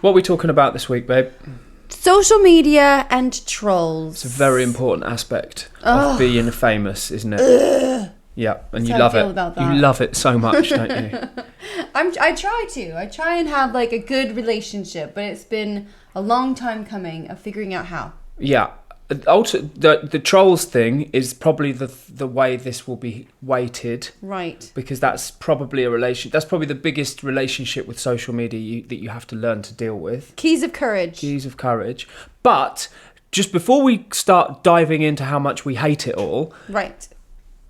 What are we talking about this week, babe? Social media and trolls. It's a very important aspect of being famous, isn't it? Yeah, and you love it. You love it so much, don't you? I try and have like a good relationship, but it's been a long time coming of figuring out how. Yeah. Also, the trolls thing is probably the way this will be weighted, right? Because that's probably that's probably the biggest relationship with social media that you have to learn to deal with. Keys of courage. But just before we start diving into how much we hate it all, right?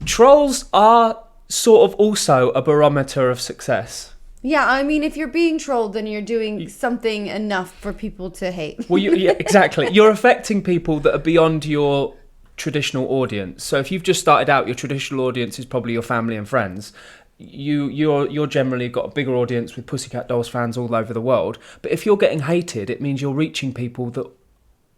Trolls are sort of also a barometer of success. Yeah, I mean, if you're being trolled, then you're doing something enough for people to hate. Well, yeah, exactly. You're affecting people that are beyond your traditional audience. So if you've just started out, your traditional audience is probably your family and friends. You're generally got a bigger audience with Pussycat Dolls fans all over the world. But if you're getting hated, it means you're reaching people that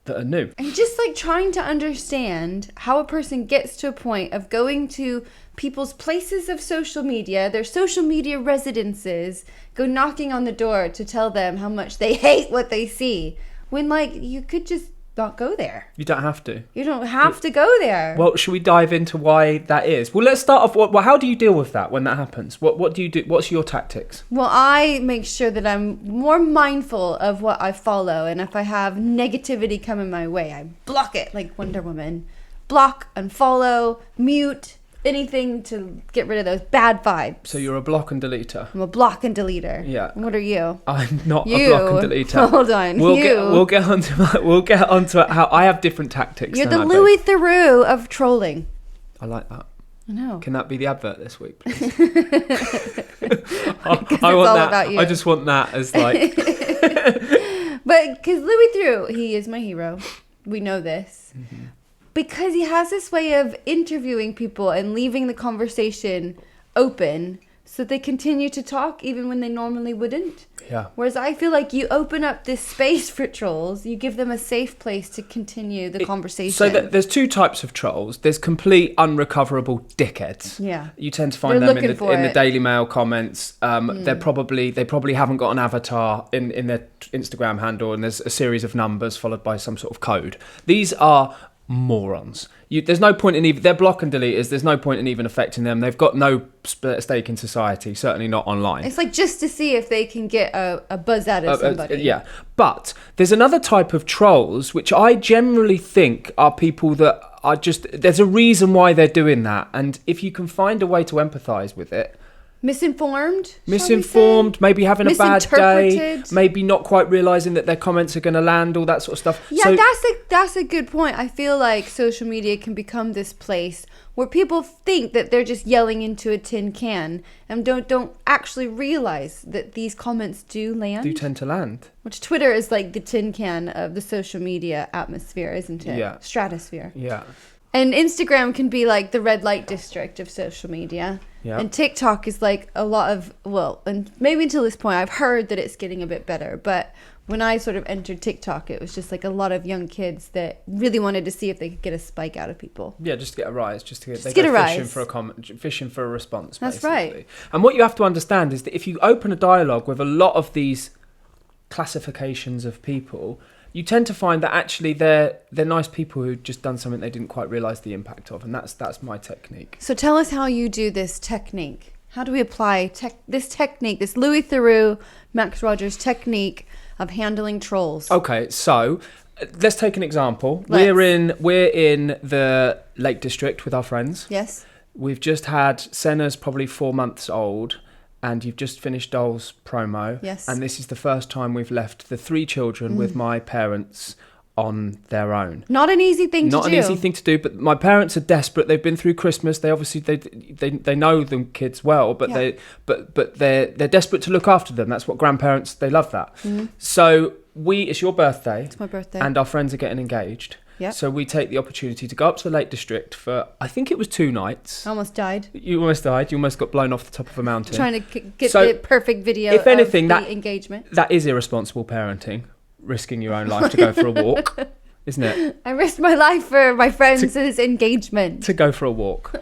are new. And just like trying to understand how a person gets to a point of going to people's places of social media, their social media residences, go knocking on the door to tell them how much they hate what they see, when like you could just not go there. You don't have to. You don't have to go there. Well, should we dive into why that is? Well, let's start off. Well, how do you deal with that when that happens? What do you do? What's your tactics? Well, I make sure that I'm more mindful of what I follow, and if I have negativity coming my way, I block it like Wonder Woman. Block, unfollow, mute, anything to get rid of those bad vibes. So you're a block and deleter. I'm a block and deleter. Yeah. What are you? I'm not a block and deleter. Hold on. We'll get onto how I have different tactics. You're the Louis Theroux of trolling. I like that. I know. Can that be the advert this week, please? I want that. About you. I just want that as like. But because Louis Theroux, he is my hero. We know this. Mm-hmm. Because he has this way of interviewing people and leaving the conversation open so they continue to talk even when they normally wouldn't. Yeah. Whereas I feel like you open up this space for trolls, you give them a safe place to continue the conversation. So there's two types of trolls. There's complete unrecoverable dickheads. Yeah. You tend to find them in the Daily Mail comments. They probably haven't got an avatar in their Instagram handle, and there's a series of numbers followed by some sort of code. These are morons. There's no point in even, they're block and deleters. There's no point in even affecting them. They've got no stake in society, certainly not online. It's like just to see if they can get a buzz out of somebody. Yeah, but there's another type of trolls which I generally think are people that are just, there's a reason why they're doing that, and if you can find a way to empathise with it. Misinformed, maybe having a bad day, maybe not quite realising that their comments are going to land, all that sort of stuff. Yeah, so, that's a good point. I feel like social media can become this place where people think that they're just yelling into a tin can and don't actually realise that these comments do tend to land. Which Twitter is like the tin can of the social media atmosphere, isn't it? Yeah. Stratosphere. Yeah. And Instagram can be like the red light district of social media. Yeah. And TikTok is like a lot of, and maybe until this point, I've heard that it's getting a bit better. But when I sort of entered TikTok, it was just like a lot of young kids that really wanted to see if they could get a spike out of people. Yeah, just to get a rise. Just to get a rise. Fishing for a comment, fishing for a response, That's basically. right. And what you have to understand is that if you open a dialogue with a lot of these classifications of people, you tend to find that actually they're nice people who've just done something they didn't quite realise the impact of, and that's my technique. So tell us how you do this technique. How do we apply this technique, this Louis Theroux, Max Rogers technique of handling trolls? Okay, so let's take an example. We're in the Lake District with our friends. Yes. We've just had Senna's probably 4 months old, and you've just finished Doll's promo. Yes. And this is the first time we've left the 3 children with my parents on their own. Not an easy thing to do. Not an easy thing to do, but my parents are desperate. They've been through Christmas. They obviously they know the kids well, but they're desperate to look after them. That's what grandparents, they love that. Mm-hmm. So it's your birthday. It's my birthday. And our friends are getting engaged. Yep. So we take the opportunity to go up to the Lake District for, I think it was 2 nights. I almost died. You almost died. You almost got blown off the top of a mountain. Trying to get the perfect video if anything, of the engagement. That is irresponsible parenting, risking your own life to go for a walk, isn't it? I risked my life for my friends' engagement. To go for a walk.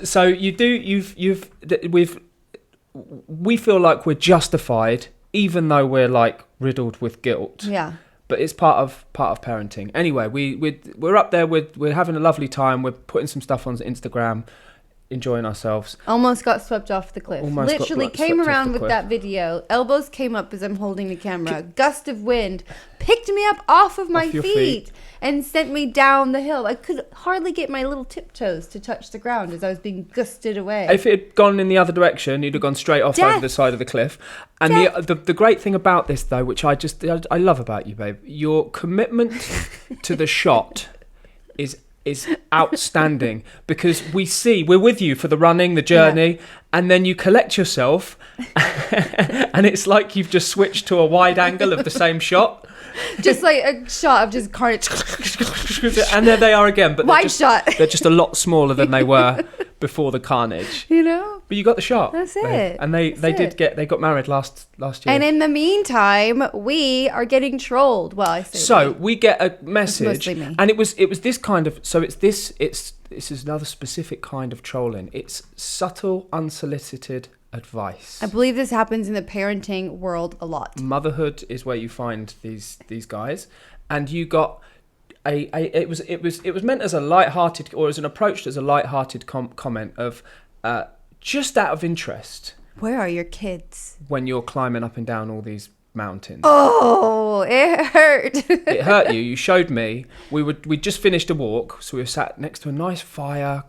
So we feel like we're justified even though we're like riddled with guilt. Yeah. But it's part of parenting. Anyway, we're up there. We're having a lovely time. We're putting some stuff on Instagram, enjoying ourselves. Almost got swept off the cliff. Literally came around with that video. Elbows came up as I'm holding the camera. Gust of wind picked me up off of my feet and sent me down the hill. I could hardly get my little tiptoes to touch the ground as I was being gusted away. If it had gone in the other direction, you'd have gone straight off over the side of the cliff. And the great thing about this, though, which I love about you, babe, your commitment to the shot is outstanding, because we're with you for the running, the journey, and then you collect yourself and it's like you've just switched to a wide angle of the same shot. Just like a shot of just carnage. And there they are again, but they're just a lot smaller than they were before the carnage. You know? But you got the shot. That's it. And they got married last year. And in the meantime, we are getting trolled. Well, I say so we get a message, it's mostly me. and it was this kind of, so this is another specific kind of trolling. It's subtle, unsolicited advice. I believe this happens in the parenting world a lot. Motherhood is where you find these guys, and you got it was meant as a light-hearted, or as an approach as a light-hearted comment of just out of interest. Where are your kids? When you're climbing up and down all these mountains. Oh, it hurt. It hurt you. You showed me. We just finished a walk, so we were sat next to a nice fire,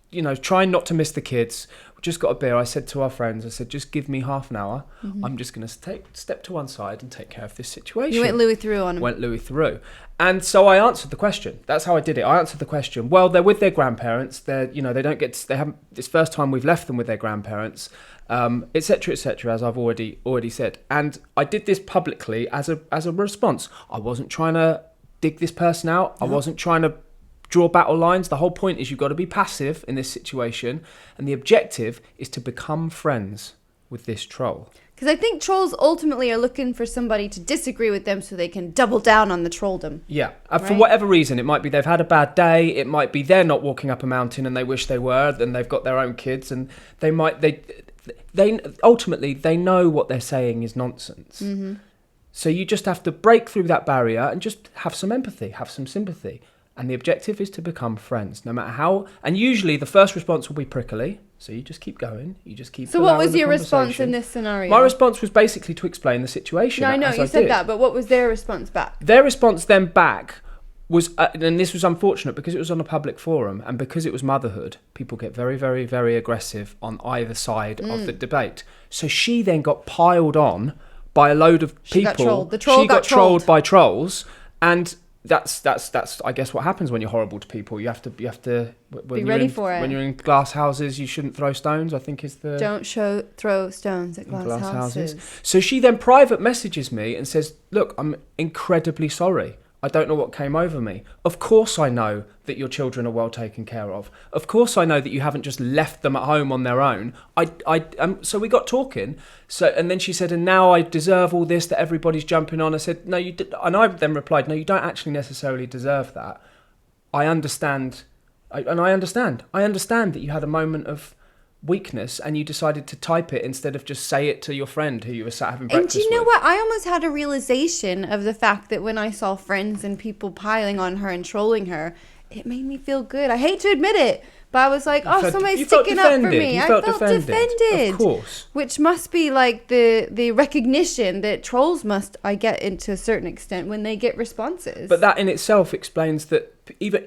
you know, trying not to miss the kids. We just got a beer. I said to our friends, I said, just give me half an hour. Mm-hmm. I'm just going to step to one side and take care of this situation. You went Louis through on them. Went Louis through. And so I answered the question. That's how I did it. I answered the question. Well, they're with their grandparents. They don't get. They haven't. It's the first time we've left them with their grandparents, etc., etc. As I've already said. And I did this publicly as a response. I wasn't trying to dig this person out. No. I wasn't trying to draw battle lines. The whole point is you've got to be passive in this situation, and the objective is to become friends with this troll. Because I think trolls ultimately are looking for somebody to disagree with them so they can double down on the trolldom. Yeah. For whatever reason, it might be they've had a bad day. It might be they're not walking up a mountain and they wish they were. Then they've got their own kids, and they ultimately they know what they're saying is nonsense. Mm-hmm. So you just have to break through that barrier and just have some empathy, have some sympathy. And the objective is to become friends, no matter how. And usually the first response will be prickly. So you just keep going. You just keep. So what was your response in this scenario? My response was basically to explain the situation. No, I know you said that, but what was their response back? Their response then back was, and this was unfortunate because it was on a public forum and because it was motherhood, people get very, very, very aggressive on either side of the debate. So she then got piled on by a load of people. She got trolled. The troll got trolled by trolls, and that's I guess what happens when you're horrible to people. You have to be ready for it. When you're in glass houses, you shouldn't throw stones, I think is the... Don't throw stones at glass houses. So she then private messages me and says, look, I'm incredibly sorry. I don't know what came over me. Of course I know that your children are well taken care of. Of course I know that you haven't just left them at home on their own. So we got talking. And then she said, and now I deserve all this that everybody's jumping on. I said, no, you did. And I then replied, no, you don't actually necessarily deserve that. I understand. I understand that you had a moment of weakness and you decided to type it instead of just say it to your friend who you were sat having breakfast with. And do you know what? I almost had a realization of the fact that when I saw friends and people piling on her and trolling her, it made me feel good. I hate to admit it, but I was like, somebody's sticking up for me. I felt defended. Of course. Which must be like the recognition that trolls must, I get, into a certain extent when they get responses. But that in itself explains that even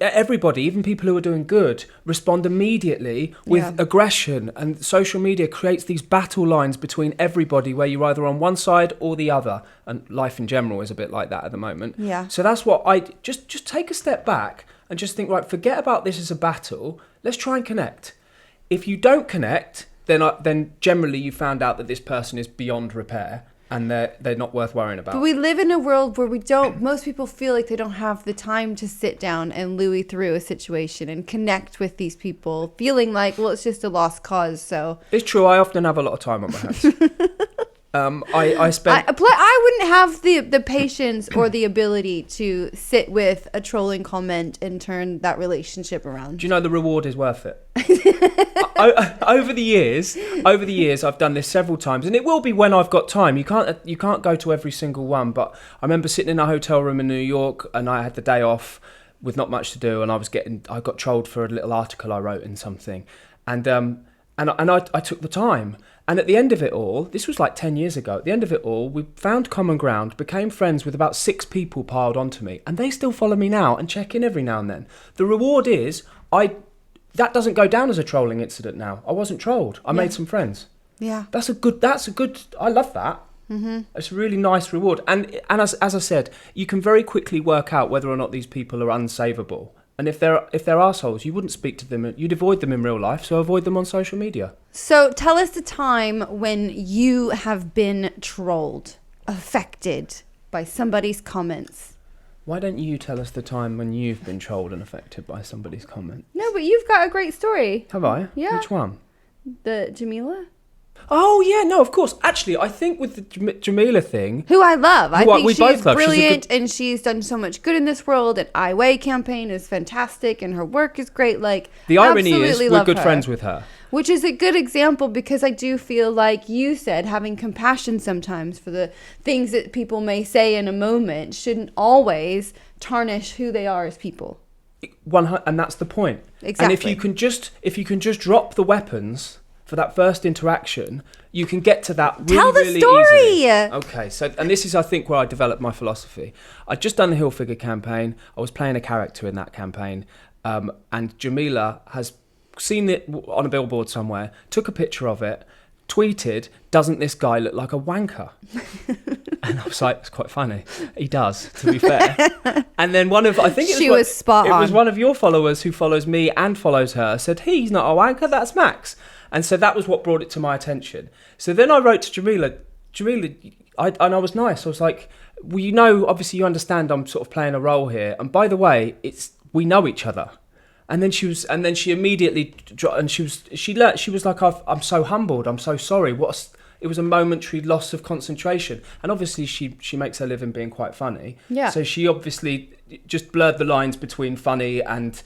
people who are doing good, respond immediately with aggression, and social media creates these battle lines between everybody where you're either on one side or the other, and life in general is a bit like that at the moment. Yeah. So that's what I just take a step back and just think, right, forget about this as a battle. Let's try and connect. If you don't connect, then generally you found out that this person is beyond repair. And they're not worth worrying about. But we live in a world where most people feel like they don't have the time to sit down and Louis through a situation and connect with these people, feeling like, well, it's just a lost cause, so. It's true, I often have a lot of time on my hands. I spent. I wouldn't have the patience or the ability to sit with a trolling comment and turn that relationship around. Do you know the reward is worth it? Over the years, I've done this several times, and it will be when I've got time. You can't go to every single one, but I remember sitting in a hotel room in New York, and I had the day off with not much to do, and I got trolled for a little article I wrote in something, and I took the time. And at the end of it all, this was like 10 years ago, at the end of it all, we found common ground, became friends with about 6 people piled onto me, and they still follow me now and check in every now and then. The reward is, that doesn't go down as a trolling incident now. I wasn't trolled. I made some friends. Yeah. That's a good, I love that. Mm-hmm. It's a really nice reward. And as I said, you can very quickly work out whether or not these people are unsavable. And if they're assholes, you wouldn't speak to them. You'd avoid them in real life, so avoid them on social media. So tell us the time when you have been trolled, affected by somebody's comments. Why don't you tell us the time when you've been trolled and affected by somebody's comment? No, but you've got a great story. Have I? Yeah. Which one? The Jamila? Oh, yeah, no, of course. Actually, I think with the Jamila thing... Who I love. I think she's love. Brilliant, and she's done so much good in this world, and I Weigh campaign is fantastic, and her work is great. Like, the irony is we're good friends with her. Which is a good example, because I do feel like you said, having compassion sometimes for the things that people may say in a moment shouldn't always tarnish who they are as people. And that's the point. Exactly. And if you can just drop the weapons for that first interaction, you can get to that really, Tell the really story. Easily. Okay, so, and this is, I think, where I developed my philosophy. I'd just done the Hilfiger campaign. I was playing a character in that campaign, and Jamila has seen it on a billboard somewhere, took a picture of it, tweeted, "Doesn't this guy look like a wanker?" And I was like, it's quite funny. He does, to be fair. And then she was spot on. It was one of your followers who follows me and follows her, said, "He's not a wanker, that's Max." And so that was what brought it to my attention. So then I wrote to Jamila, and I was nice. I was like, well, obviously you understand I'm sort of playing a role here. And by the way, we know each other. And then she immediately, and she was like, I'm so humbled. I'm so sorry. It was a momentary loss of concentration. And obviously she makes her living being quite funny. Yeah. So she obviously just blurred the lines between funny and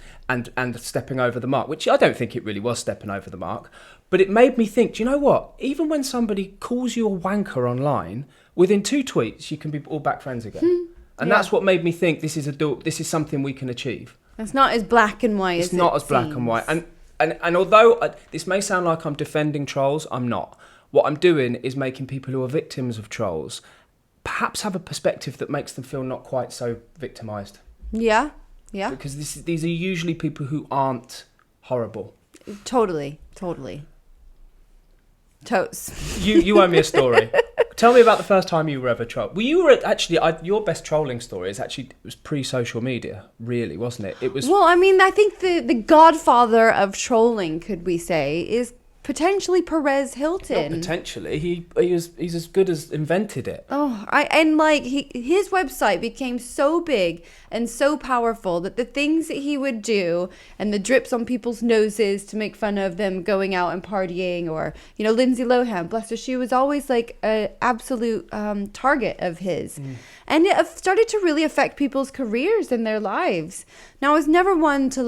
stepping over the mark, which I don't think it really was stepping over the mark. But it made me think, do you know what? Even when somebody calls you a wanker online, within 2 tweets, you can be all back friends again. And that's what made me think this is something we can achieve. It's not as black and white as it seems. It's not as black and white. And although this may sound like I'm defending trolls, I'm not. What I'm doing is making people who are victims of trolls perhaps have a perspective that makes them feel not quite so victimised. Yeah, yeah. Because these are usually people who aren't horrible. Totally. Totes. You owe me a story. Tell me about the first time you were ever trolled. Your best trolling story it was pre-social media, really, wasn't it? It was. Well, I mean, I think the godfather of trolling, could we say, is potentially Perez Hilton. Not potentially, he's as good as invented it. His website became so big and so powerful that the things that he would do and the drips on people's noses to make fun of them going out and partying, or Lindsay Lohan, bless her, she was always like an absolute target of his. And it started to really affect people's careers and their lives. Now, I was never one to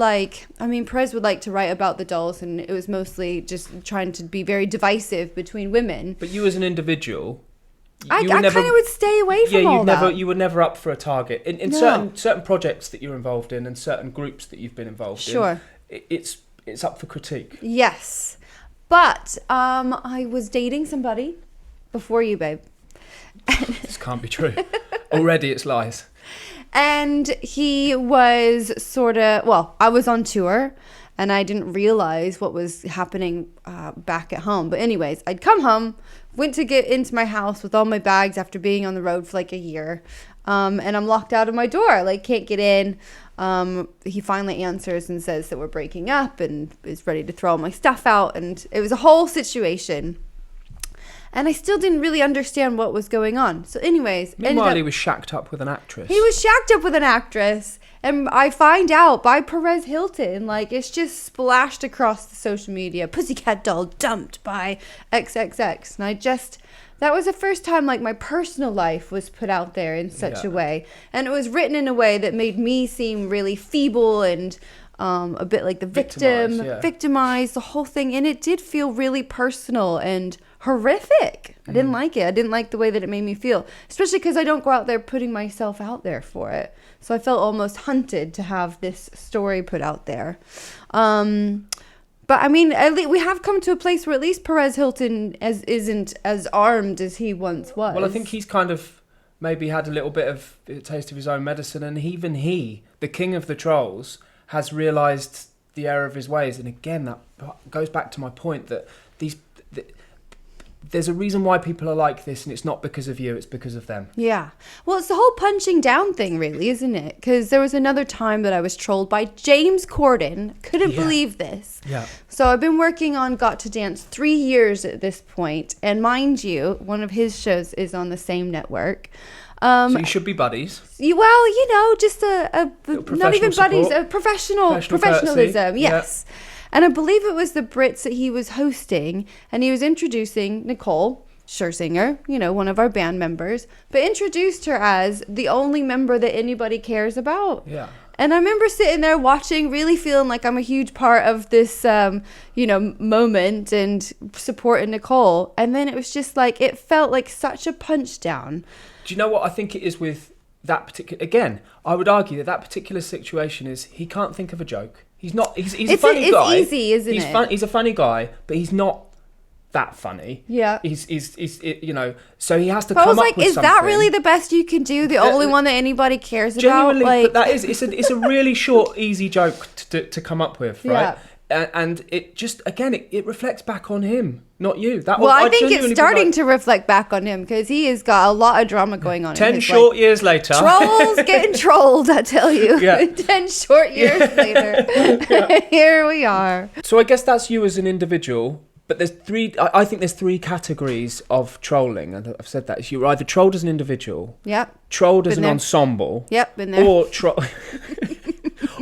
Perez would like to write about the dolls, and it was mostly just trying to be very divisive between women. But you as an individual, I kind of would stay away from all that. You were never up for a target. In certain projects that you're involved in and certain groups that you've been involved in. Sure. It's up for critique. Yes. But I was dating somebody before you, babe. This can't be true. Already it's lies. And he was I was on tour and I didn't realize what was happening back at home. But anyways, I'd come home, went to get into my house with all my bags after being on the road for like a year. And I'm locked out of my door, can't get in. He finally answers and says that we're breaking up and is ready to throw all my stuff out. And it was a whole situation. And I still didn't really understand what was going on. So anyways... Meanwhile, he was shacked up with an actress. He was shacked up with an actress. And I find out by Perez Hilton, it's just splashed across the social media. Pussycat doll dumped by XXX. And I just That was the first time like my personal life was put out there in such a way. And it was written in a way that made me seem really feeble and a bit like the victimized, the whole thing. And it did feel really personal and horrific. I didn't like it. I didn't like the way that it made me feel, especially because I don't go out there putting myself out there for it. So I felt almost hunted to have this story put out there. But I mean, at least we have come to a place where at least Perez Hilton isn't as armed as he once was. Well, I think he's kind of maybe had a little bit of a taste of his own medicine, and even he, the king of the trolls, has realised the error of his ways. And again, that goes back to my point that there's a reason why people are like this, and it's not because of you, it's because of them. Yeah. Well, it's the whole punching down thing, really, isn't it? Because there was another time that I was trolled by James Corden. Couldn't believe this. Yeah. So I've been working on Got to Dance 3 years at this point, and mind you, one of his shows is on the same network. So you should be buddies. Just a not even buddies, a professionalism. Yes. Yeah. And I believe it was the Brits that he was hosting, and he was introducing Nicole Scherzinger, one of our band members, but introduced her as the only member that anybody cares about. Yeah. And I remember sitting there watching, really feeling like I'm a huge part of this, moment and supporting Nicole. And then it was just like, it felt like such a punch down. Do you know what I think it is with that particular... Again, I would argue that particular situation is he can't think of a joke. He's not... He's a funny guy. It's easy, isn't it? He's a funny guy, but he's not that funny. Yeah. He's so he has to come up with something. Is that really the best you can do? The only one that anybody cares genuinely, about? But that is... It's a really short, easy joke to come up with, right? Yeah. And it just, again, it reflects back on him, not you. I think it's starting to reflect back on him because he has got a lot of drama going on. 10 short years later. Trolls getting trolled, I tell you. Yeah. 10 short years later. Here we are. So I guess that's you as an individual. But I think there's three categories of trolling. And I've said that. You're either trolled as an individual. Yep. Trolled as an ensemble. Yep, been there.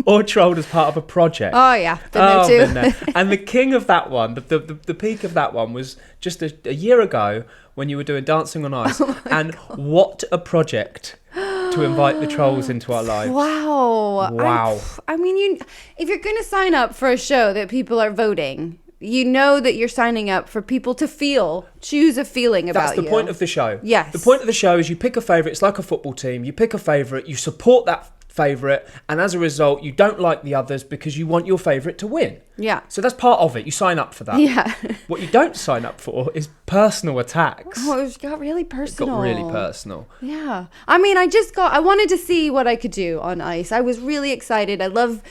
Or trolled as part of a project. Oh, yeah. Been there too. And the king of that one, the peak of that one was just a year ago when you were doing Dancing on Ice. And what a project to invite the trolls into our lives. Wow. I mean, if you're going to sign up for a show that people are voting... You know that you're signing up for people to choose a feeling about you. That's the point of the show. Yes. The point of the show is you pick a favourite. It's like a football team. You pick a favourite, you support that favourite, and as a result, you don't like the others because you want your favourite to win. Yeah. So that's part of it. You sign up for that. Yeah. What you don't sign up for is personal attacks. Oh, it got really personal. It got really personal. Yeah. I mean, I wanted to see what I could do on ice. I was really excited. I love,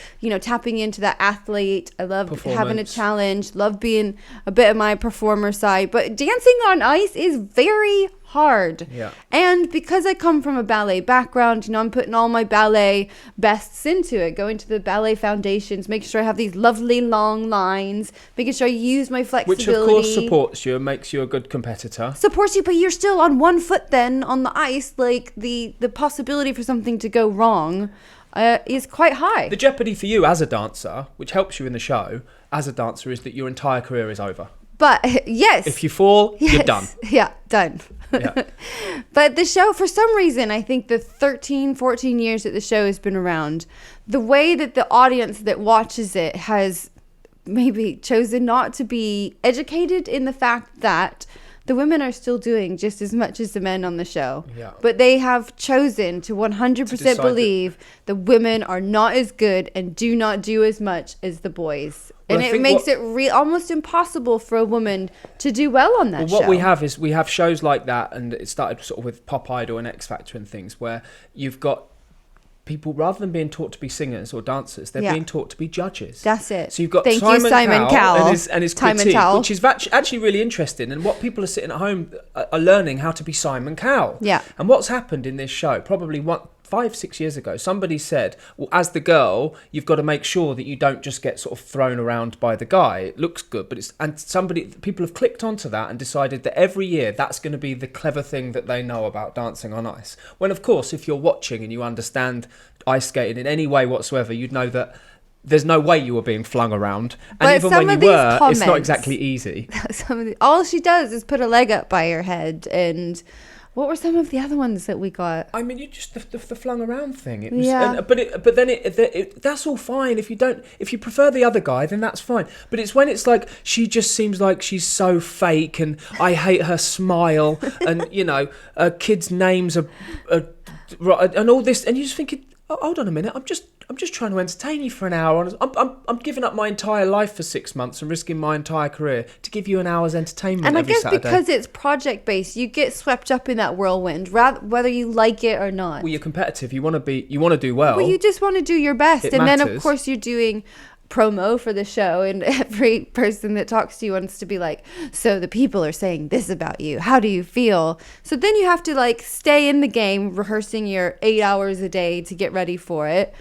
tapping into that athlete. I love having a challenge, love being a bit of my performer side. But dancing on ice is very hard. Yeah. And because I come from a ballet background, I'm putting all my ballet bests into it, going to the ballet foundations, making sure I have these lovely long lines, making sure I use my flexibility. Which of course supports you and makes you a good competitor. Supports you, but you're still on one foot then on the ice. Like the possibility for something to go wrong is quite high. The jeopardy for you as a dancer, which helps you in the show, as a dancer, is that your entire career is over. But yes. If you fall, you're done. Yeah, done. Yeah. But the show, for some reason, I think the 13, 14 years that the show has been around, the way that the audience that watches it has maybe chosen not to be educated in the fact that the women are still doing just as much as the men on the show. Yeah. But they have chosen to 100% believe the women are not as good and do not do as much as the boys. Well, and it makes it almost impossible for a woman to do well on that show. What we have shows like that, and it started sort of with Pop Idol and X Factor and things, where you've got people, rather than being taught to be singers or dancers, they're being taught to be judges. That's it. So you've got Simon Cowell and his critique, which is actually really interesting. And what people are sitting at home are learning how to be Simon Cowell. Yeah. And what's happened in this show, probably 5-6 years ago, somebody said, well, as the girl, you've got to make sure that you don't just get sort of thrown around by the guy. It looks good, but people have clicked onto that and decided that every year that's going to be the clever thing that they know about dancing on ice. When, of course, if you're watching and you understand ice skating in any way whatsoever, you'd know that there's no way you were being flung around. And But even some when of you these were, comments, it's not exactly easy. All she does is put a leg up by her head. And what were some of the other ones that we got? I mean, you just the flung around thing. It was, Yeah. but then that's all fine. If you prefer the other guy, then that's fine. But it's when it's like she just seems like she's so fake, and I hate her smile, and kids' names are and all this, and you just think, oh, hold on a minute, I'm just trying to entertain you for an hour. I'm giving up my entire life for 6 months and risking my entire career to give you an hour's entertainment. And I every guess Saturday. because it's project based, you get swept up in that whirlwind, whether you like it or not. Well, you're competitive. You want to do well. Well, you just want to do your best, It and then of matters. course you're doing promo for the show, and every person that talks to you wants to be like, so the people are saying this about you, how do you feel? So then you have to like stay in the game, rehearsing your 8 hours a day to get ready for it,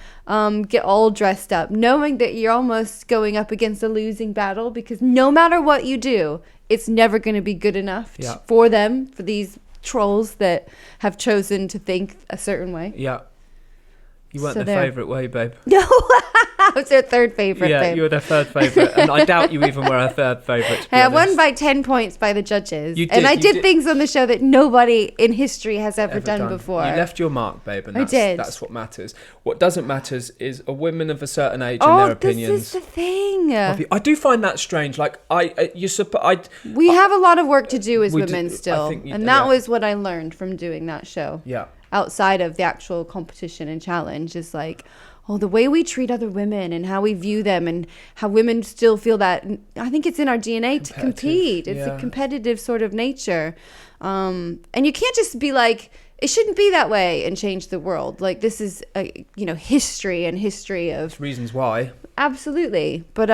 get all dressed up, knowing that you're almost going up against a losing battle, because no matter what you do, it's never going to be good enough for these trolls that have chosen to think a certain way. Yeah. You weren't So their there. favourite, were you, babe? No, I was their third favorite. Yeah, babe. you were their third favourite, and I doubt you even were a third favourite. To be Hey, I honest. won by 10 points by the judges. You did, and I you did did. things on the show that nobody in history has ever done before. You left your mark, babe, and I did. that's what matters. What doesn't matter is a women of a certain age and their opinions. This is the thing. I do find that strange. Like We have a lot of work to do as we women do- I still. think you- And that yeah. was what I learned from doing that show. Yeah. Outside of the actual competition and challenge is like, the way we treat other women and how we view them and how women still feel that. I think it's in our DNA to compete. It's a competitive sort of nature. And you can't just be like, it shouldn't be that way and change the world. Like, this is history of Reasons why. Absolutely. But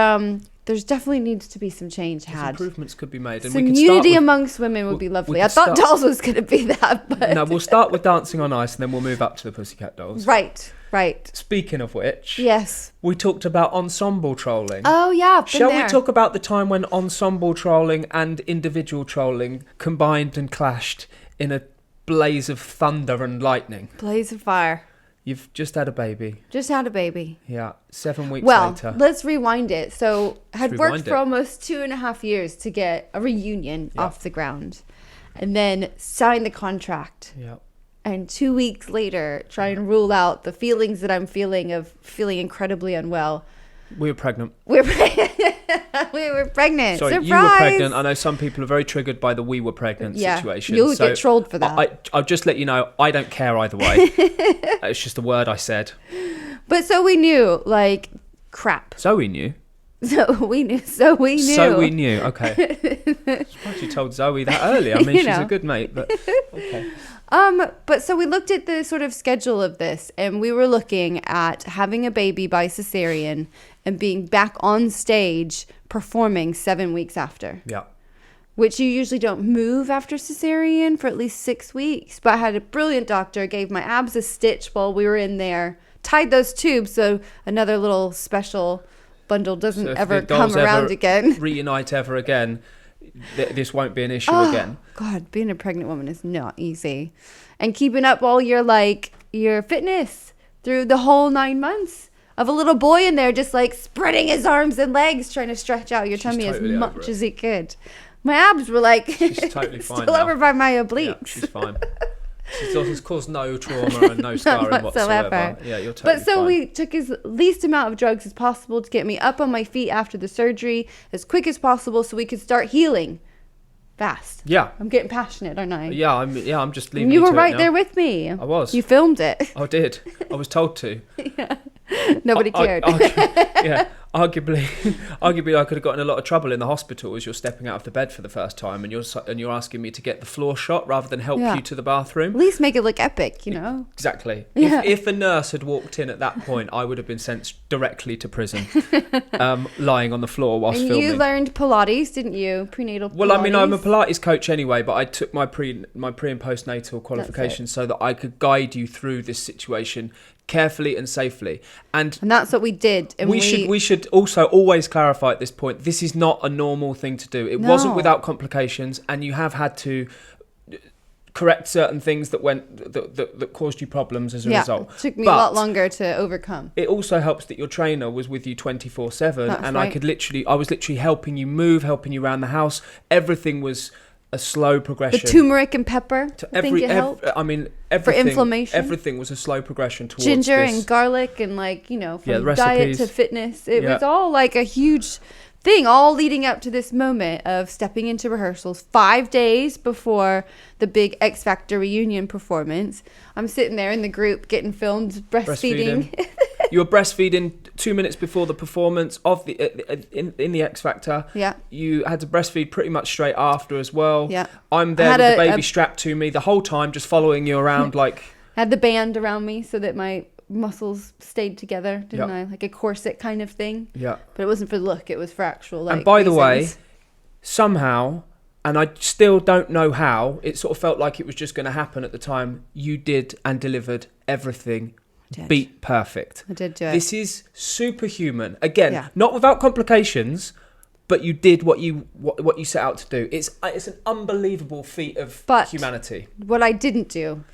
there's definitely needs to be some change had. Improvements could be made. And Some we could unity start with, amongst women would be lovely. we I could thought start- Dolls was going to be that, but No, we'll start with Dancing on Ice and then we'll move up to the Pussycat Dolls. right. Speaking of which, Yes. we talked about ensemble trolling. Oh yeah. Shall we talk about the time when ensemble trolling and individual trolling combined and clashed in a blaze of thunder and lightning? Blaze of fire. You've just had a baby. Just had a baby. Yeah, 7 weeks Well, later. let's rewind it. So had worked rewind for it. almost 2.5 years to get a reunion off the ground, and then sign the contract. Yeah. And 2 weeks later, try and rule out the feelings that I'm feeling of feeling incredibly unwell. We were pregnant. We were pregnant. Sorry, Surprise! you were pregnant. I know some people are very triggered by the "we were pregnant" situation. You'll get trolled for that. I'll just let you know, I don't care either way. It's just a word I said. But so we knew, like, crap. Zoe knew. So we knew. So we knew. Okay. I'm surprised you told Zoe that earlier. I mean, she's a good mate, but okay. But so we looked at the sort of schedule of this, and we were looking at having a baby by cesarean and being back on stage performing 7 weeks after. Yeah. Which you usually don't move after cesarean for at least 6 weeks. But I had a brilliant doctor, gave my abs a stitch while we were in there, tied those tubes so another little special bundle doesn't So if ever the dolls come around ever again. reunite ever again, this won't be an issue again. God, being a pregnant woman is not easy. And keeping up all your fitness through the whole 9 months of a little boy in there just like spreading his arms and legs trying to stretch out your tummy totally as over much it. as he could. My abs were like She's totally fine still now. over by my Yeah, obliques. she's fine. She's caused no trauma and no scarring whatsoever. Yeah, you're totally But so fine. we took as least amount of drugs as possible to get me up on my feet after the surgery as quick as possible so we could start healing fast. Yeah. I'm getting passionate, aren't I? Yeah, I'm just leaving You you were to right it now. there with me. I was. You filmed it. I did. I was told to. Nobody cared. Yeah. Arguably, I could have gotten in a lot of trouble in the hospital as you're stepping out of the bed for the first time, and you're asking me to get the floor shot rather than help Yeah. you to the bathroom. At least make it look epic, you know? Exactly. Yeah. If a nurse had walked in at that point, I would have been sent directly to prison, lying on the floor whilst And filming. you learned Pilates, didn't you? Prenatal Pilates. Well, I mean, I'm a Pilates coach anyway, but I took my pre and postnatal qualifications so that I could guide you through this situation carefully and safely. And that's what we did. And we should also always clarify at this point, this is not a normal thing to do. It No. wasn't without complications, and you have had to correct certain things that caused you problems as a result. It took me a lot longer to overcome. It also helps that your trainer was with you 24/7, and right. I was literally helping you move, helping you around the house. Everything was a slow progression. The turmeric and pepper, I think it helped. Everything for inflammation. Everything was a slow progression towards ginger this. and garlic and from the diet to fitness. It was all like a huge thing, all leading up to this moment of stepping into rehearsals 5 days before the big X Factor reunion performance. I'm sitting there in the group getting filmed breastfeeding. You were breastfeeding 2 minutes before the performance of the in the X Factor. Yeah. You had to breastfeed pretty much straight after as well. Yeah. I'm there with the baby strapped to me the whole time, just following you around like. I had the band around me so that my muscles stayed together, didn't I? Like a corset kind of thing. Yeah. But it wasn't for the look, it was for actual And by the way, somehow, and I still don't know how, it sort of felt like it was just going to happen at the time, you did and delivered everything beat perfect. I did do it. This is superhuman. Again, not without complications, but you did what you set out to do. It's an unbelievable feat of humanity. What I didn't do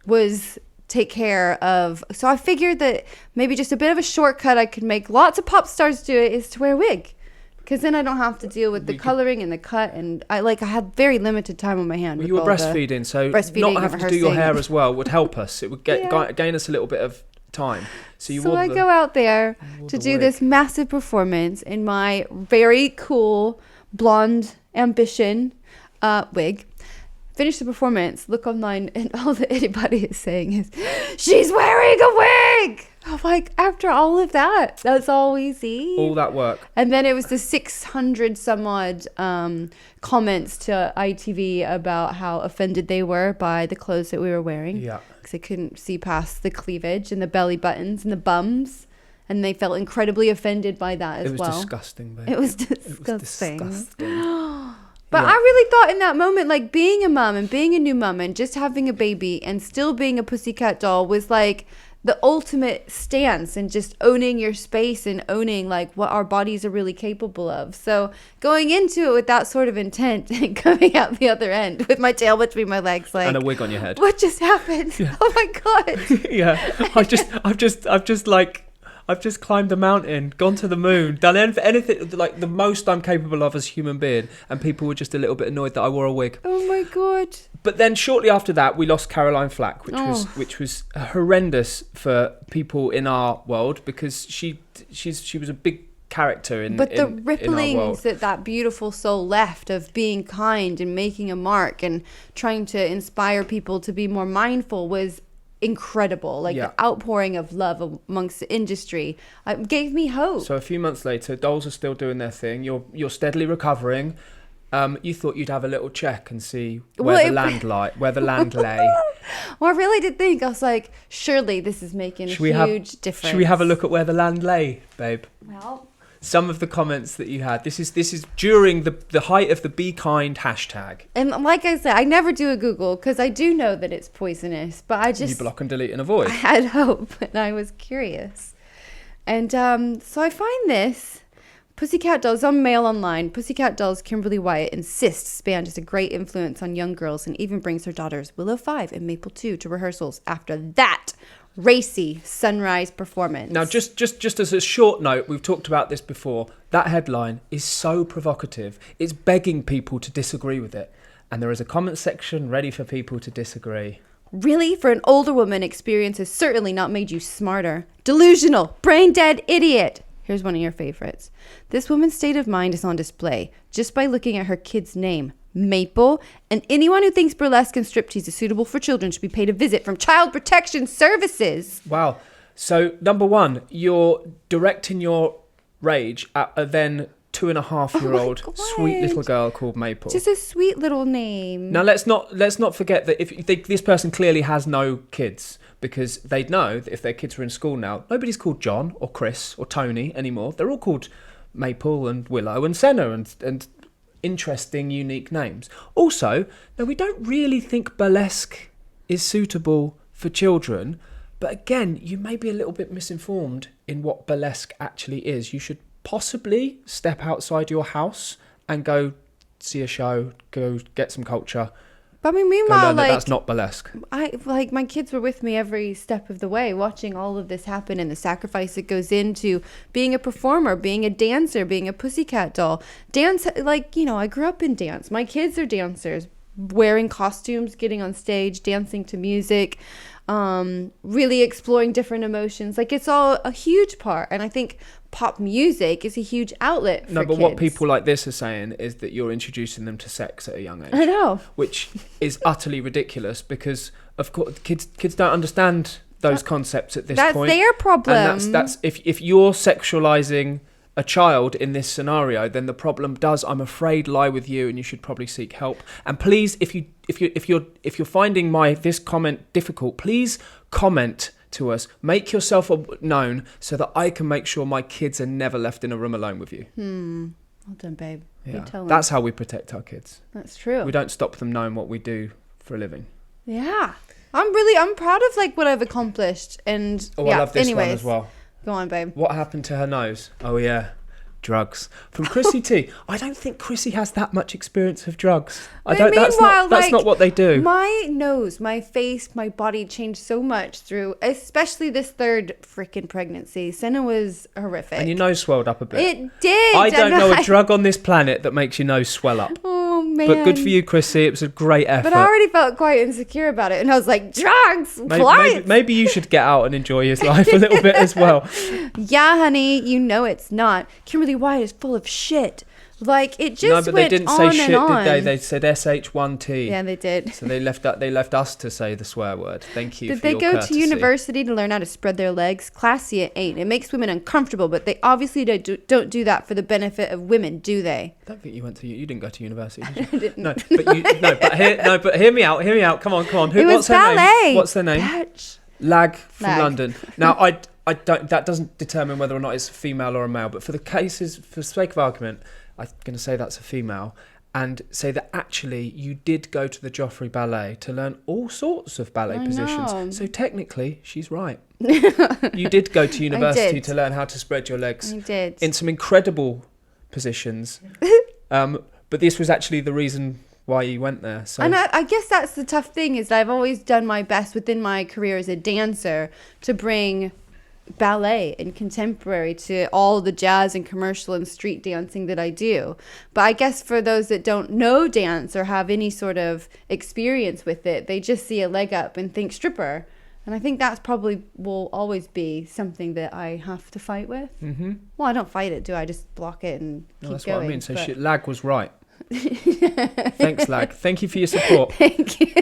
was take care of, so I figured that maybe just a bit of a shortcut I could make. Lots of pop stars do it, is to wear a wig, because then I don't have to deal with the coloring and the cut, and I had very limited time on my hand. You were breastfeeding, so not having to do your hair as well would help us. It would gain us a little bit of time. So I go out there to do this massive performance in my very cool blonde ambition wig. Finish the performance, look online, and all that anybody is saying is, she's wearing a wig! I'm like, after all of that, that's all we see? All that work. And then it was the 600 some odd comments to ITV about how offended they were by the clothes that we were wearing. Yeah. Because they couldn't see past the cleavage and the belly buttons and the bums. And they felt incredibly offended by that as well. It was disgusting, babe. It was disgusting. Yeah. But I really thought in that moment, like being a mom and being a new mom and just having a baby and still being a pussycat doll was like the ultimate stance, and just owning your space and owning like what our bodies are really capable of. So going into it with that sort of intent and coming out the other end with my tail between my legs, like, and a wig on your head. What just happened? Yeah. Oh my God. Yeah. I've just climbed a mountain, gone to the moon, done anything, like the most I'm capable of as a human being, and people were just a little bit annoyed that I wore a wig. Oh my God. But then shortly after that, we lost Caroline Flack, which was horrendous for people in our world, because she was a big character in but the in ripplings that beautiful soul left of being kind and making a mark and trying to inspire people to be more mindful was incredible. The outpouring of love amongst the industry gave me hope. So a few months later, dolls are still doing their thing. You're steadily recovering. You thought you'd have a little check and see where the land lay. Well, I really did think, I was like, surely this is making a huge difference. Should we have a look at where the land lay, babe? Well, some of the comments that you had. This is during the height of the Be Kind hashtag. And like I said, I never do a Google because I do know that it's poisonous, but I just... You block and delete and avoid. I had hope and I was curious. And so I find this. Pussycat Dolls on Mail Online. Pussycat Dolls Kimberly Wyatt insists band is a great influence on young girls and even brings her daughters Willow 5 and Maple 2 to rehearsals after that racy sunrise performance. Now, just as a short note, we've talked about this before. That headline is so provocative. It's begging people to disagree with it. And there is a comment section ready for people to disagree. Really? For an older woman, experience has certainly not made you smarter. Delusional, brain dead idiot. Here's one of your favorites. This woman's state of mind is on display just by looking at her kid's name, Maple, and anyone who thinks burlesque and striptease is suitable for children should be paid a visit from Child Protection Services. Wow. So, number one, you're directing your rage at a then 2.5-year-old sweet little girl called Maple. Just a sweet little name. Now, let's not forget that if this person clearly has no kids, because they'd know that if their kids were in school now, nobody's called John or Chris or Tony anymore. They're all called Maple and Willow and Senna and interesting, unique names. Also, now we don't really think burlesque is suitable for children, but again, you may be a little bit misinformed in what burlesque actually is. You should possibly step outside your house and go see a show, go get some culture, But I mean, meanwhile, like, that's not burlesque. My kids were with me every step of the way, watching all of this happen and the sacrifice that goes into being a performer, being a dancer, being a pussycat doll. Dance, like, you know, I grew up in dance. My kids are dancers, wearing costumes, getting on stage, dancing to music, really exploring different emotions. Like, it's all a huge part. And I think pop music is a huge outlet for but kids. what people like this are saying is that you're introducing them to sex at a young age. I know. Which is utterly ridiculous, because of course kids don't understand those concepts at this point. That's their problem. And that's if you're sexualizing a child in this scenario, then the problem does, I'm afraid, lie with you, and you should probably seek help. And please, if you're finding this comment difficult, please comment to us. Make yourself known so that I can make sure my kids are never left in a room alone with you. Well done, babe. Yeah. That's how we protect our kids. That's true. We don't stop them knowing what we do for a living. Yeah. I'm proud of like what I've accomplished. And I love this one as well. Go on, babe. What happened to her nose? Oh yeah, drugs. From Chrissy T. I don't think Chrissy has that much experience of drugs. That's not what they do. My nose, my face, my body changed so much through, especially this third freaking pregnancy. Senna was horrific. And your nose swelled up a bit. It did. I don't know a drug on this planet that makes your nose swell up. Oh man. But good for you, Chrissy. It was a great effort. But I already felt quite insecure about it, and I was like, drugs. Maybe you should get out and enjoy his life a little bit as well. Yeah, honey, you know it's not. Kimberly White is full of shit. Like, it just went on and on. No, but they didn't say shit, did they? They said SH1T. Yeah, they did. So they left us to say the swear word. Thank you. Did they go to university to learn how to spread their legs? Classy it ain't. It makes women uncomfortable, but they obviously don't do that for the benefit of women, do they? I don't think you didn't go to university, did you? I didn't. But hear me out. Come on. What's her name? What's their name? Bitch. Lag from London. Now, I don't. That doesn't determine whether or not it's a female or a male. But for the sake of argument, I'm going to say that's a female, and say that actually you did go to the Joffrey Ballet to learn all sorts of ballet positions. Know. So technically, she's right. You did go to university to learn how to spread your legs. I did. In some incredible positions. But this was actually the reason why you went there. So. And I guess that's the tough thing, is that I've always done my best within my career as a dancer to bring ballet and contemporary to all the jazz and commercial and street dancing that I do. But I guess for those that don't know dance or have any sort of experience with it, they just see a leg up and think stripper. And I think that's probably will always be something that I have to fight with. Mm-hmm. Well, I don't fight it, do I? Just block it and keep that's going. What I mean. So Lag was right. Thanks, Lag. Thank you for your support. Thank you.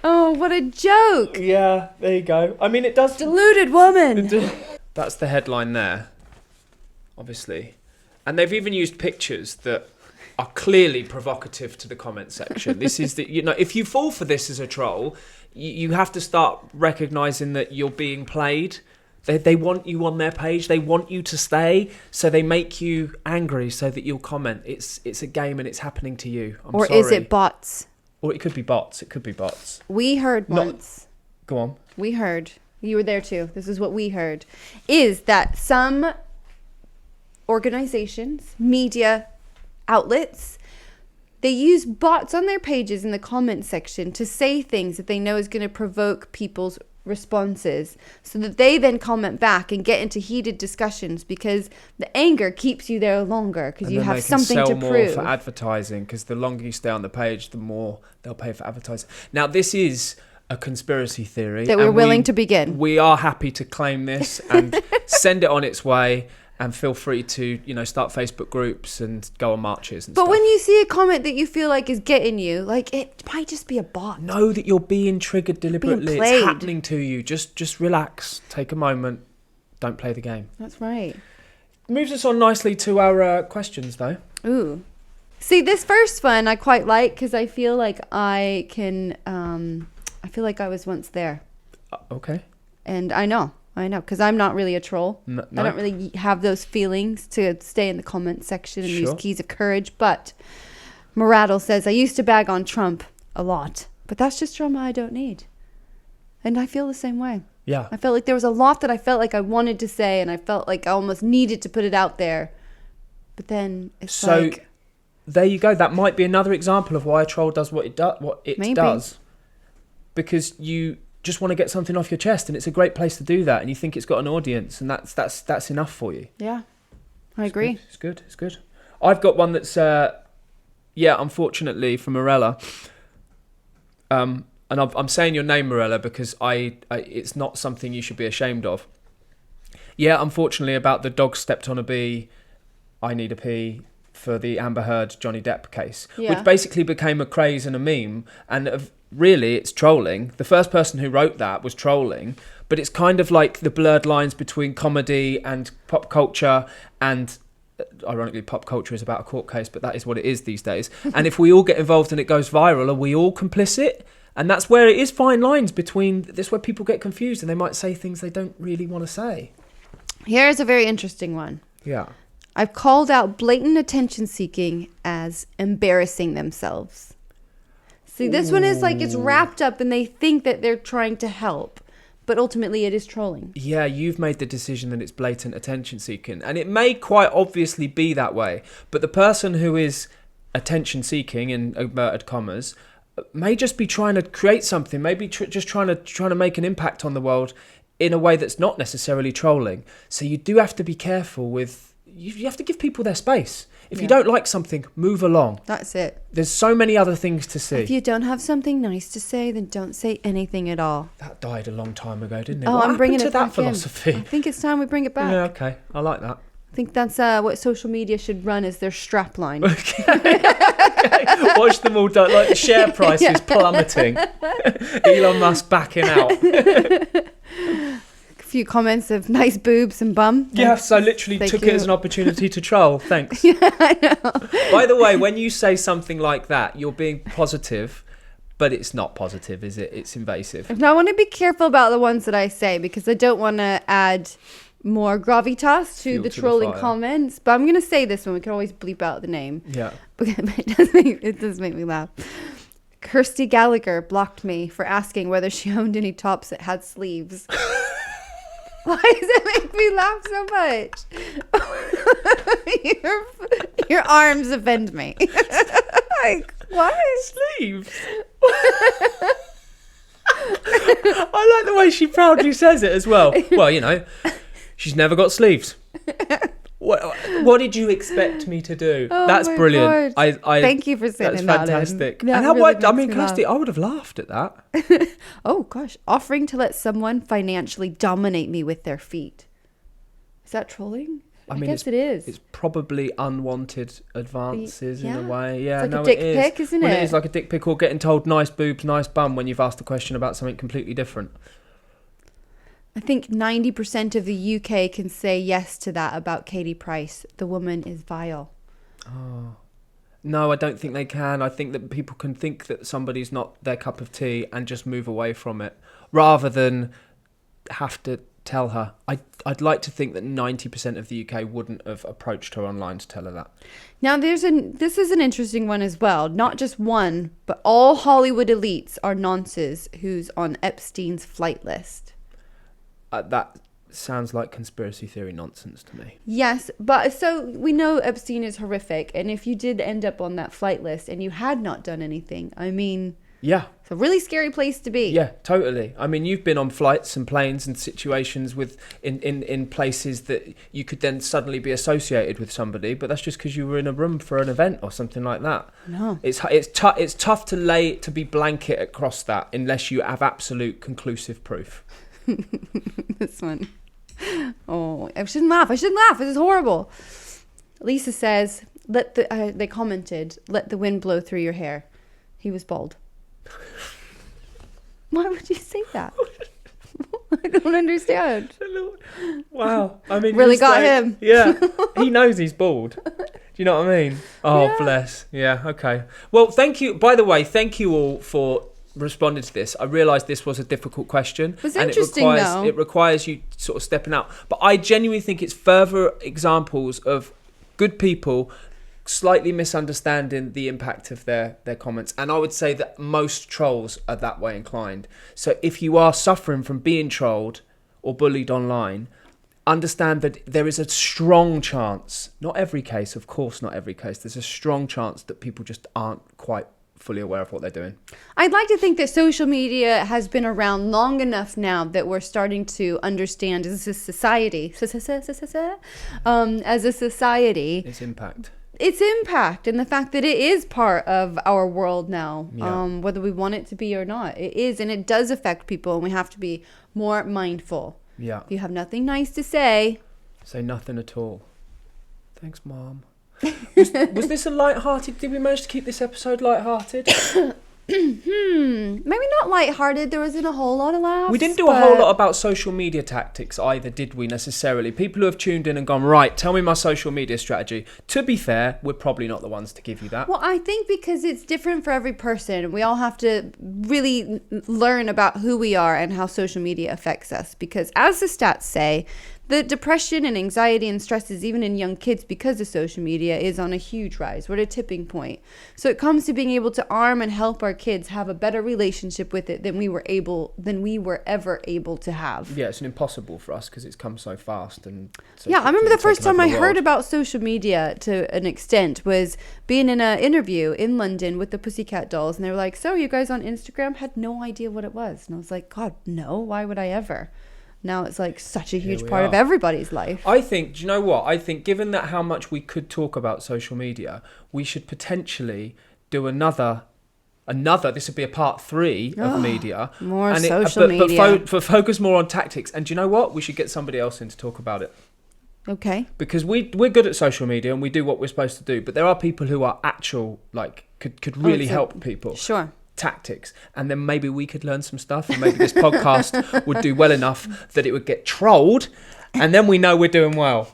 Oh, what a joke. Yeah, there you go. I mean, it does... Deluded woman. That's the headline there, obviously. And they've even used pictures that are clearly provocative to the comment section. This is if you fall for this as a troll, you have to start recognising that you're being played. They want you on their page. They want you to stay. So they make you angry so that you'll comment. It's a game and it's happening to you. Or sorry. Is it bots? Or it could be bots. We heard once. Go on. We heard. You were there too. This is what we heard. Is that some organizations, media outlets, they use bots on their pages in the comment section to say things that they know is going to provoke people's responses, so that they then comment back and get into heated discussions, because the anger keeps you there longer because you have something to prove. More for advertising, because the longer you stay on the page, the more they'll pay for advertising. Now, this is a conspiracy theory that we're willing to begin. We are happy to claim this and send it on its way. And feel free to, start Facebook groups and go on marches and stuff. But when you see a comment that you feel like is getting you, like, it might just be a bot. Know that you're being triggered deliberately. It's happening to you. Just relax. Take a moment. Don't play the game. That's right. Moves us on nicely to our questions, though. Ooh. See, this first one I quite like, because I feel like I can... I feel like I was once there. Okay. And I know, because I'm not really a troll. No. I don't really have those feelings to stay in the comment section and use keys of courage. But Morattle says, I used to bag on Trump a lot, but that's just drama I don't need. And I feel the same way. Yeah. I felt like there was a lot that I felt like I wanted to say, and I felt like I almost needed to put it out there. But then it's like... there you go. That might be another example of why a troll does what it does. Because you just want to get something off your chest, and it's a great place to do that, and you think it's got an audience, and that's enough for you. Yeah, I agree. It's good. I've got one that's unfortunately from Morella. And I'm saying your name, Morella, because it's not something you should be ashamed of. Yeah, unfortunately, about the dog stepped on a bee, I need a pee, for the Amber Heard Johnny Depp case, which basically became a craze and a meme, and really it's trolling. The first person who wrote that was trolling, but it's kind of like the blurred lines between comedy and pop culture, and ironically pop culture is about a court case, but that is what it is these days. And if we all get involved and it goes viral, are we all complicit? And that's where it is fine lines between this, where people get confused and they might say things they don't really want to say. Here's a very interesting one. Yeah. I've called out blatant attention seeking as embarrassing themselves. See, this one is like it's wrapped up and they think that they're trying to help, but ultimately it is trolling. Yeah, you've made the decision that it's blatant attention seeking, and it may quite obviously be that way, but the person who is attention seeking, in inverted commas, may just be trying to create something, maybe just trying to make an impact on the world in a way that's not necessarily trolling. So you do have to be careful with, you have to give people their space. If you don't like something, move along. That's it. There's so many other things to see. If you don't have something nice to say, then don't say anything at all. That died a long time ago, didn't it? Oh, what I'm bringing happened to it that back philosophy? I think it's time we bring it back. Yeah, okay. I like that. I think that's what social media should run as their strap line. Okay. Watch them all die. Like the share price is plummeting. Elon Musk backing out. A few comments of nice boobs and bum. Yes, I literally took it as an opportunity to troll. Thanks. Yeah, I know. By the way, when you say something like that, you're being positive, but it's not positive, is it? It's invasive. Now, I want to be careful about the ones that I say because I don't want to add more gravitas to the trolling comments. But I'm going to say this one. We can always bleep out the name. Yeah. It does make me laugh. Kirsty Gallagher blocked me for asking whether she owned any tops that had sleeves. Why does it make me laugh so much? Your arms offend me. Like, what? Sleeves? I like the way she proudly says it as well. Well, you know, she's never got sleeves. What did you expect me to do? Oh, that's brilliant. I thank you for saying that. That's fantastic. That and really I mean, Kirsty, I would have laughed at that. Oh gosh, offering to let someone financially dominate me with their feet. Is that trolling? I mean, guess it is. It's probably unwanted advances in a way. Yeah, it's like a dick pic, isn't it? It is like a dick pic, or getting told nice boobs, nice bum when you've asked a question about something completely different. I think 90% of the UK can say yes to that about Katie Price. The woman is vile. Oh. No, I don't think they can. I think that people can think that somebody's not their cup of tea and just move away from it rather than have to tell her. I'd like to think that 90% of the UK wouldn't have approached her online to tell her that. Now, this is an interesting one as well. Not just one, but all Hollywood elites are nonces who's on Epstein's flight list. That sounds like conspiracy theory nonsense to me. Yes, but so we know Epstein is horrific, and if you did end up on that flight list and you had not done anything, I mean, yeah, it's a really scary place to be. Yeah, totally. I mean, you've been on flights and planes and situations with in places that you could then suddenly be associated with somebody, but that's just because you were in a room for an event or something like that. No, it's tough to be blanket across that unless you have absolute conclusive proof. This one. Oh, I shouldn't laugh. This is horrible. Lisa says, they commented, let the wind blow through your hair. He was bald. Why would you say that? I don't understand. Wow. I mean, really got him. Yeah. He knows he's bald. Do you know what I mean? Oh, yeah. Bless. Yeah. Okay. Well, thank you. By the way, thank you all for responded to this. I realised this was a difficult question. It was interesting, though. It requires you sort of stepping out. But I genuinely think it's further examples of good people slightly misunderstanding the impact of their comments. And I would say that most trolls are that way inclined. So if you are suffering from being trolled or bullied online, understand that there is a strong chance, not every case, of course not every case, there's a strong chance that people just aren't quite fully aware of what they're doing. I'd like to think that social media has been around long enough now that we're starting to understand as a society, its impact and the fact that it is part of our world now, whether we want it to be or not. It is, and it does affect people, and we have to be more mindful. Yeah. If you have nothing nice to say nothing at all. Thanks, Mom. Was this a light-hearted? Did we manage to keep this episode light-hearted? Maybe not light-hearted. There wasn't a whole lot of laughs. We didn't do a whole lot about social media tactics either, did we, necessarily? People who have tuned in and gone, right, tell me my social media strategy. To be fair, we're probably not the ones to give you that. Well, I think because it's different for every person. We all have to really learn about who we are and how social media affects us. Because as the stats say, the depression and anxiety and stresses, even in young kids, because of social media, is on a huge rise. We're at a tipping point. So it comes to being able to arm and help our kids have a better relationship with it than we were ever able to have. Yeah, it's an impossible for us because it's come so fast. And so I remember the first time I heard about social media to an extent was being in an interview in London with the Pussycat Dolls, and they were like, "So, you guys on Instagram?" Had no idea what it was, and I was like, "God, no! Why would I ever?" Now it's like such a huge part of everybody's life. I think, do you know what? I think given that how much we could talk about social media, we should potentially do another, this would be a part 3 of media. More social media. But focus more on tactics. And do you know what? We should get somebody else in to talk about it. Okay. Because we're good at social media and we do what we're supposed to do. But there are people who are could really help people. Sure. Tactics, and then maybe we could learn some stuff, and maybe this podcast would do well enough that it would get trolled, and then we know we're doing well.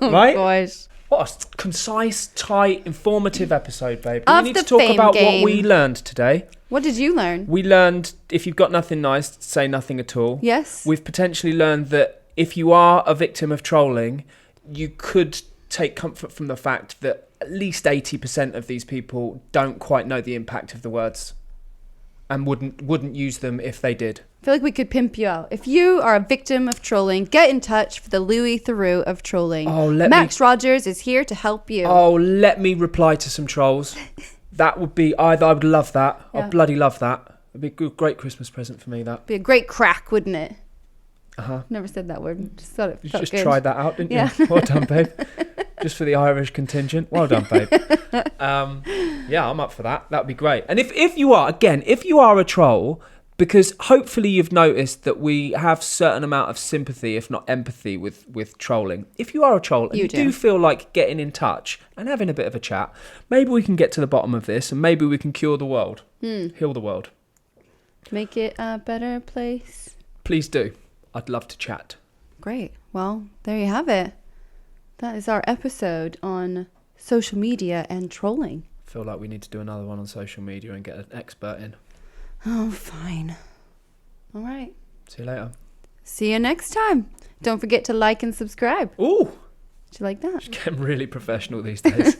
Right? Gosh. What a concise, tight, informative episode, babe. We need to talk about what we learned today. What did you learn? We learned if you've got nothing nice, say nothing at all. Yes. We've potentially learned that if you are a victim of trolling, you could take comfort from the fact that at least 80% of these people don't quite know the impact of the words and wouldn't use them if they did. I feel like we could pimp you out. If you are a victim of trolling, get in touch for the Louis Theroux of trolling. Max Rogers is here to help you. Let me reply to some trolls. That would be I would love that. Yeah. I'd bloody love that. It'd be a great Christmas present for me, that. Be a great crack, wouldn't it? Uh-huh. Never said that word. Just thought it felt just good. Tried that out, didn't you? Well done, babe. Just for the Irish contingent. Well done, babe. Yeah, I'm up for that. That'd be great. And if you are a troll, because hopefully you've noticed that we have certain amount of sympathy, if not empathy, with trolling. If you are a troll and you do feel like getting in touch and having a bit of a chat, maybe we can get to the bottom of this and maybe we can cure the world. Heal the world. Make it a better place. Please do. I'd love to chat. Great. Well, there you have it. That is our episode on social media and trolling. I feel like we need to do another one on social media and get an expert in. Oh, fine. All right. See you later. See you next time. Don't forget to like and subscribe. Ooh. Did you like that? She's getting really professional these days.